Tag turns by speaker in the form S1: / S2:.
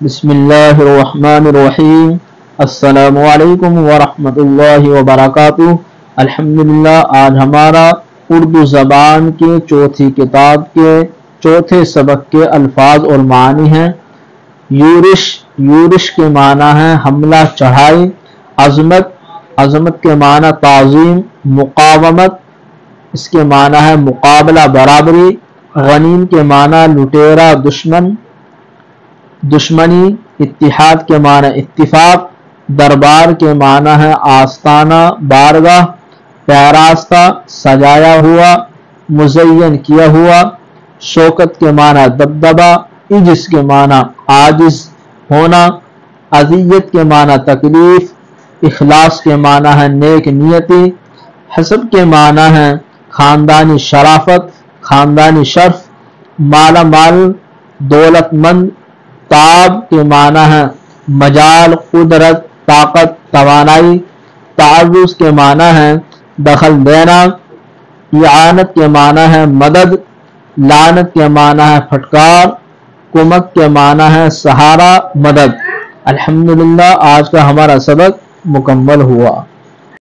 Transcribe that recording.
S1: بسم اللہ الرحمن الرحیم۔ السلام علیکم ورحمۃ اللہ وبرکاتہ۔ الحمدللہ، آج ہمارا اردو زبان کے چوتھی کتاب کے چوتھے سبق کے الفاظ اور معنی ہیں۔ یورش کے معنی ہے حملہ چڑھائی۔ عظمت کے معنی تعظیم۔ مقاومت، اس کے معنی ہے مقابلہ، برابری۔ غنیم کے معنی لٹیرا، دشمنی۔ اتحاد کے معنی اتفاق۔ دربار کے معنی ہے آستانہ، بارگاہ۔ پیراستہ، سجایا ہوا، مزین کیا ہوا۔ شوکت کے معنی دبدبہ۔ عجز کے معنی عاجز ہونا۔ اذیت کے معنی تکلیف۔ اخلاص کے معنی ہے نیک نیتی۔ حسب کے معنی ہے خاندانی شرافت، خاندانی شرف۔ مالا مال، دولت مند۔ تاب کے معنی ہے مجال، قدرت، طاقت، توانائی۔ تعرض کے معنی ہے دخل دینا۔ اعانت کے معنی ہے مدد۔ لعنت کے معنی ہے پھٹکار۔ کمک کے معنی ہے سہارا، مدد۔ الحمدللہ، آج کا ہمارا سبق مکمل ہوا۔